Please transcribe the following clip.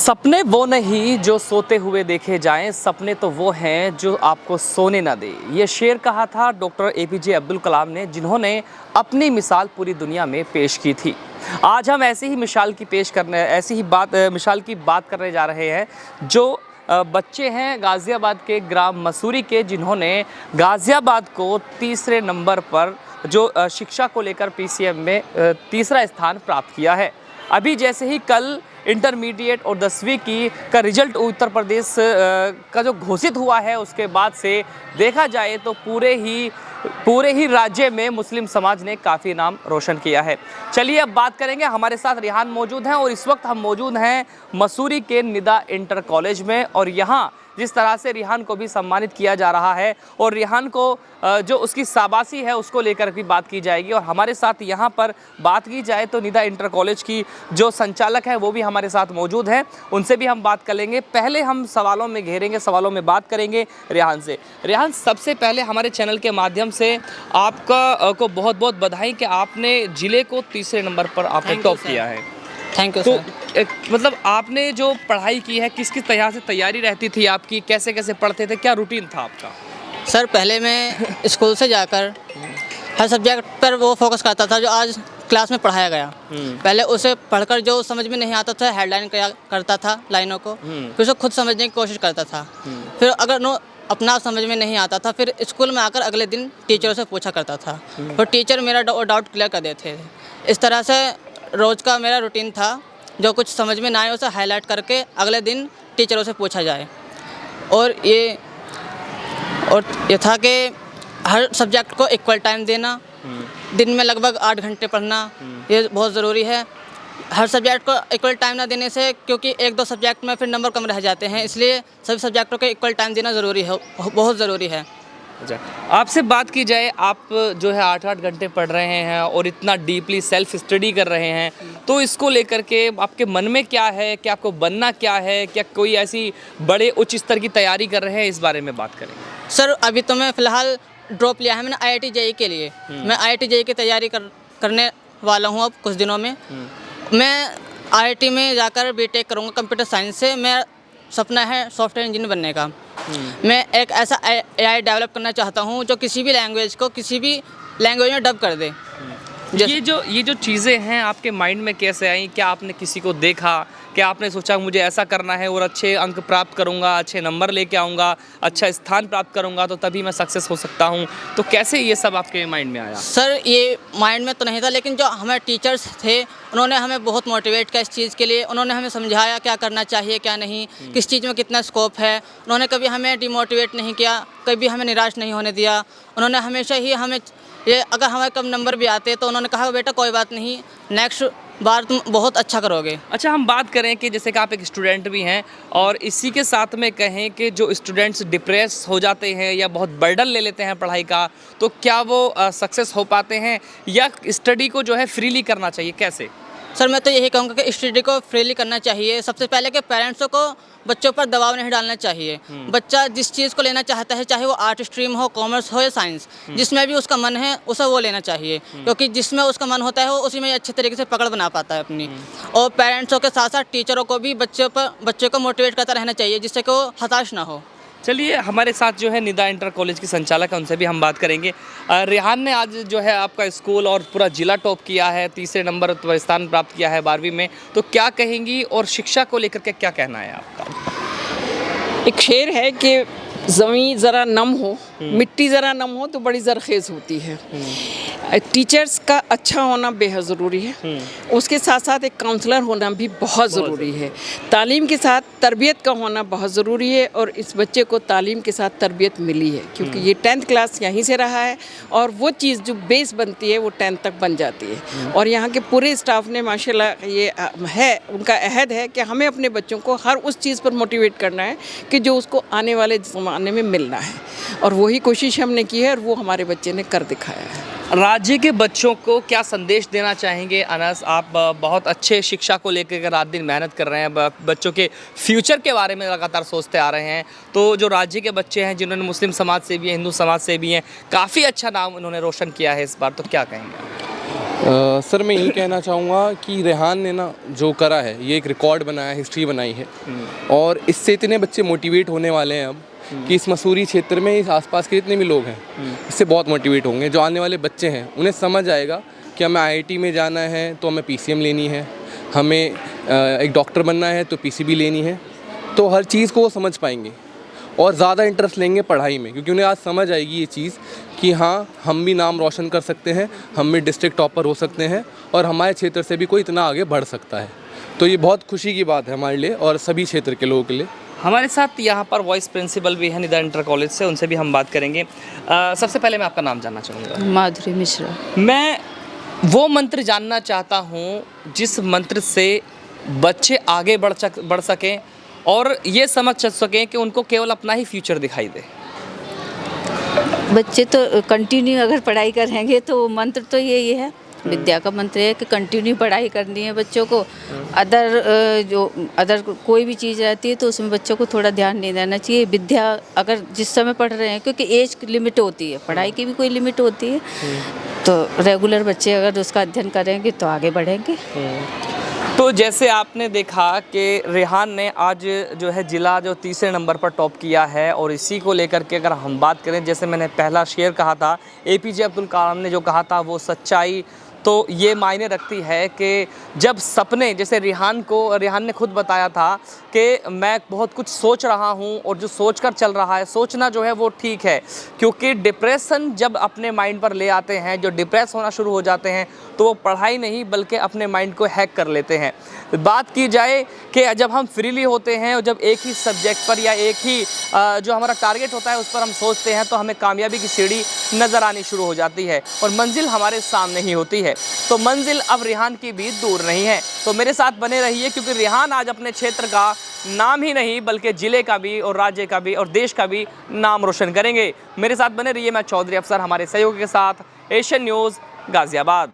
सपने वो नहीं जो सोते हुए देखे जाएं, सपने तो वो हैं जो आपको सोने ना दे। ये शेर कहा था डॉक्टर एपीजे अब्दुल कलाम ने, जिन्होंने अपनी मिसाल पूरी दुनिया में पेश की थी। आज हम ऐसी ही मिसाल की बात करने जा रहे हैं जो बच्चे हैं गाज़ियाबाद के ग्राम मसूरी के, जिन्होंने गाज़ियाबाद को तीसरे नंबर पर जो शिक्षा को लेकर पीसीएम में तीसरा स्थान प्राप्त किया है। अभी जैसे ही कल इंटरमीडिएट और 10वीं का रिजल्ट उत्तर प्रदेश का जो घोषित हुआ है, उसके बाद से देखा जाए तो पूरे ही राज्य में मुस्लिम समाज ने काफ़ी नाम रोशन किया है। चलिए अब बात करेंगे। हमारे साथ रिहान मौजूद हैं और इस वक्त हम मौजूद हैं मसूरी के निदा इंटर कॉलेज में, और यहाँ जिस तरह से रिहान को भी सम्मानित किया जा रहा है और रिहान को जो उसकी शाबाशी है उसको लेकर भी बात की जाएगी। और हमारे साथ यहाँ पर बात की जाए तो निदा इंटर कॉलेज की जो संचालक है वो भी हमारे साथ मौजूद हैं, उनसे भी हम बात कर लेंगे। पहले हम सवालों में घेरेंगे, सवालों में बात करेंगे रिहान से। रिहान, सबसे पहले हमारे चैनल के माध्यम से आपका को बहुत बहुत बधाई कि आपने ज़िले को तीसरे नंबर पर आपने टॉप किया है। थैंक यू तो सर। मतलब आपने जो पढ़ाई की है, किस किस तरह से तैयारी रहती थी आपकी, कैसे कैसे पढ़ते थे, क्या रूटीन था आपका? सर पहले मैं स्कूल से जाकर हर सब्जेक्ट पर वो फोकस करता था जो आज क्लास में पढ़ाया गया। पहले उसे पढ़कर जो समझ में नहीं आता था हेडलाइन करता था लाइनों को, फिर उसे खुद समझने की कोशिश करता था। फिर अगर अपना समझ में नहीं आता था फिर स्कूल में आकर अगले दिन टीचरों से पूछा करता था, और टीचर मेरा डाउट क्लियर कर देते थे। इस तरह से रोज़ का मेरा रूटीन था, जो कुछ समझ में ना आए उसे हाईलाइट करके अगले दिन टीचरों से पूछा जाए। और ये था कि हर सब्जेक्ट को इक्वल टाइम देना, दिन में लगभग 8 घंटे पढ़ना, ये बहुत ज़रूरी है। हर सब्जेक्ट को इक्वल टाइम ना देने से, क्योंकि एक दो सब्जेक्ट में फिर नंबर कम रह जाते हैं, इसलिए सभी सब्जेक्टों को इक्वल टाइम देना ज़रूरी है, बहुत ज़रूरी है। अच्छा, आपसे बात की जाए, आप जो है 8-8 घंटे पढ़ रहे हैं और इतना डीपली सेल्फ स्टडी कर रहे हैं, तो इसको लेकर के आपके मन में क्या है कि आपको बनना क्या है? क्या कोई ऐसी बड़े उच्च स्तर की तैयारी कर रहे हैं? इस बारे में बात करेंगे। सर अभी तो मैं फ़िलहाल ड्रॉप लिया है मैंने IIT JEE के लिए। मैं IIT JEE की तैयारी करने वाला हूँ अब कुछ दिनों में। मैं IIT में जाकर बीटेक करूँगा कंप्यूटर साइंस से। मेरा सपना है सॉफ्टवेयर इंजीनियर बनने का। मैं एक ऐसा AI डेवलप करना चाहता हूँ जो किसी भी लैंग्वेज को किसी भी लैंग्वेज में डब कर दे। ये जो चीज़ें हैं आपके माइंड में कैसे आई? क्या आपने किसी को देखा? क्या आपने सोचा मुझे ऐसा करना है और अच्छे अंक प्राप्त करूंगा, अच्छे नंबर लेके आऊँगा, अच्छा स्थान प्राप्त करूंगा तो तभी मैं सक्सेस हो सकता हूँ? तो कैसे ये सब आपके माइंड में आया? सर ये माइंड में तो नहीं था, लेकिन जो हमारे टीचर्स थे उन्होंने हमें बहुत मोटिवेट किया इस चीज़ के लिए। उन्होंने हमें समझाया क्या करना चाहिए क्या नहीं, किस चीज़ में कितना स्कोप है। उन्होंने कभी हमें डिमोटिवेट नहीं किया, कभी हमें निराश नहीं होने दिया। उन्होंने हमेशा ही हमें अगर हमारे कम नंबर भी आते तो उन्होंने कहा बेटा कोई बात नहीं, नेक्स्ट बार तुम बहुत अच्छा करोगे। अच्छा, हम बात करें कि जैसे कि आप एक स्टूडेंट भी हैं और इसी के साथ में कहें कि जो स्टूडेंट्स डिप्रेस हो जाते हैं या बहुत बर्डन ले लेते हैं पढ़ाई का, तो क्या वो सक्सेस हो पाते हैं या स्टडी को जो है फ्रीली करना चाहिए? कैसे? सर मैं तो यही कहूँगा कि स्टडी को फ्रीली करना चाहिए। सबसे पहले कि पेरेंट्सों को बच्चों पर दबाव नहीं डालना चाहिए। बच्चा जिस चीज़ को लेना चाहता है, चाहे वो आर्ट स्ट्रीम हो, कॉमर्स हो या साइंस, जिसमें भी उसका मन है उसे वो लेना चाहिए, क्योंकि जिसमें उसका मन होता है वो उसी में अच्छे तरीके से पकड़ बना पाता है अपनी। और पेरेंट्सों के साथ साथ टीचरों को भी बच्चों को मोटिवेट करता रहना चाहिए, जिससे कि वो हताश ना हो। चलिए, हमारे साथ जो है निदा इंटर कॉलेज की संचालक है, उनसे भी हम बात करेंगे। रिहान ने आज जो है आपका स्कूल और पूरा ज़िला टॉप किया है, तीसरे नंबर पर स्थान प्राप्त किया है 12वीं में, तो क्या कहेंगी और शिक्षा को लेकर के क्या कहना है आपका? एक शेर है कि ज़मीं ज़रा नम हो, मिट्टी ज़रा नम हो तो बड़ी ज़रख़ेज़ होती है। टीचर्स का अच्छा होना बेहद ज़रूरी है। उसके साथ साथ एक काउंसलर होना भी बहुत ज़रूरी है। तालीम के साथ तरबियत का होना बहुत ज़रूरी है, और इस बच्चे को तालीम के साथ तरबियत मिली है, क्योंकि ये 10th क्लास यहीं से रहा है, और वो चीज़ जो बेस बनती है वो 10th तक बन जाती है। और यहाँ के पूरे स्टाफ ने माशाल्लाह ये है, उनका अहद है कि हमें अपने बच्चों को हर उस चीज़ पर मोटिवेट करना है कि जो उसको आने वाले ज़माने में मिलना है, और वही कोशिश हमने की है और वो हमारे बच्चे ने कर दिखाया है। राज्य के बच्चों को क्या संदेश देना चाहेंगे? अनस, आप बहुत अच्छे शिक्षा को लेकर रात दिन मेहनत कर रहे हैं, बच्चों के फ्यूचर के बारे में लगातार सोचते आ रहे हैं, तो जो राज्य के बच्चे हैं जिन्होंने मुस्लिम समाज से भी हैं, हिंदू समाज से भी हैं, काफ़ी अच्छा नाम उन्होंने रोशन किया है इस बार, तो क्या कहेंगे? सर मैं यही कहना चाहूँगा कि रेहान ने ना जो करा है ये एक रिकॉर्ड बनाया, हिस्ट्री बनाई है और इससे इतने बच्चे मोटिवेट होने वाले हैं अब कि इस मसूरी क्षेत्र में इस आसपास के जितने भी लोग हैं इससे बहुत मोटिवेट होंगे। जो आने वाले बच्चे हैं उन्हें समझ आएगा कि हमें आईआईटी में जाना है तो हमें पीसीएम लेनी है, हमें एक डॉक्टर बनना है तो पीसीबी लेनी है, तो हर चीज़ को वो समझ पाएंगे और ज़्यादा इंटरेस्ट लेंगे पढ़ाई में, क्योंकि उन्हें आज समझ आएगी ये चीज़ कि हाँ हम भी नाम रोशन कर सकते हैं, हम भी डिस्ट्रिक्ट टॉपर हो सकते हैं और हमारे क्षेत्र से भी कोई इतना आगे बढ़ सकता है। तो ये बहुत खुशी की बात है हमारे लिए और सभी क्षेत्र के लोगों के लिए। हमारे साथ यहाँ पर वाइस प्रिंसिपल भी हैं निदा इंटर कॉलेज से, उनसे भी हम बात करेंगे। सबसे पहले मैं आपका नाम जानना चाहूँगा। माधुरी मिश्रा। मैं वो मंत्र जानना चाहता हूँ जिस मंत्र से बच्चे आगे बढ़ सकें और ये समझ सकें कि उनको केवल अपना ही फ्यूचर दिखाई दे। बच्चे तो कंटिन्यू अगर पढ़ाई करेंगे तो मंत्र तो यही है, विद्या का मंत्र है कि कंटिन्यू पढ़ाई करनी है बच्चों को। अदर कोई भी चीज़ रहती है तो उसमें बच्चों को थोड़ा ध्यान नहीं देना चाहिए। विद्या अगर जिस समय पढ़ रहे हैं, क्योंकि एज लिमिट होती है, पढ़ाई की भी कोई लिमिट होती है, तो रेगुलर बच्चे अगर उसका अध्ययन करेंगे तो आगे बढ़ेंगे। तो जैसे आपने देखा कि रेहान ने आज जो है ज़िला जो तीसरे नंबर पर टॉप किया है और इसी को लेकर के अगर हम बात करें, जैसे मैंने पहला शेर कहा था, एपीजे अब्दुल कलाम ने जो कहा था वो सच्चाई तो ये मायने रखती है कि जब सपने, जैसे रेहान ने खुद बताया था कि मैं बहुत कुछ सोच रहा हूँ और जो सोच कर चल रहा है, सोचना जो है वो ठीक है, क्योंकि डिप्रेशन जब अपने माइंड पर ले आते हैं, जो डिप्रेस होना शुरू हो जाते हैं तो वो पढ़ाई नहीं बल्कि अपने माइंड को हैक कर लेते हैं। बात की जाए कि जब हम फ्रीली होते हैं और जब एक ही सब्जेक्ट पर या एक ही जो हमारा टारगेट होता है उस पर हम सोचते हैं तो हमें कामयाबी की सीढ़ी नज़र आनी शुरू हो जाती है और मंजिल हमारे सामने ही होती है। तो मंजिल अब रेहान की भी दूर नहीं है। तो मेरे साथ बने रहिए, क्योंकि रेहान आज अपने क्षेत्र का नाम ही नहीं बल्कि ज़िले का भी और राज्य का भी और देश का भी नाम रोशन करेंगे। मेरे साथ बने रहिए। मैं चौधरी अफसर हमारे सहयोगी के साथ, एशियन न्यूज़ गाज़ियाबाद।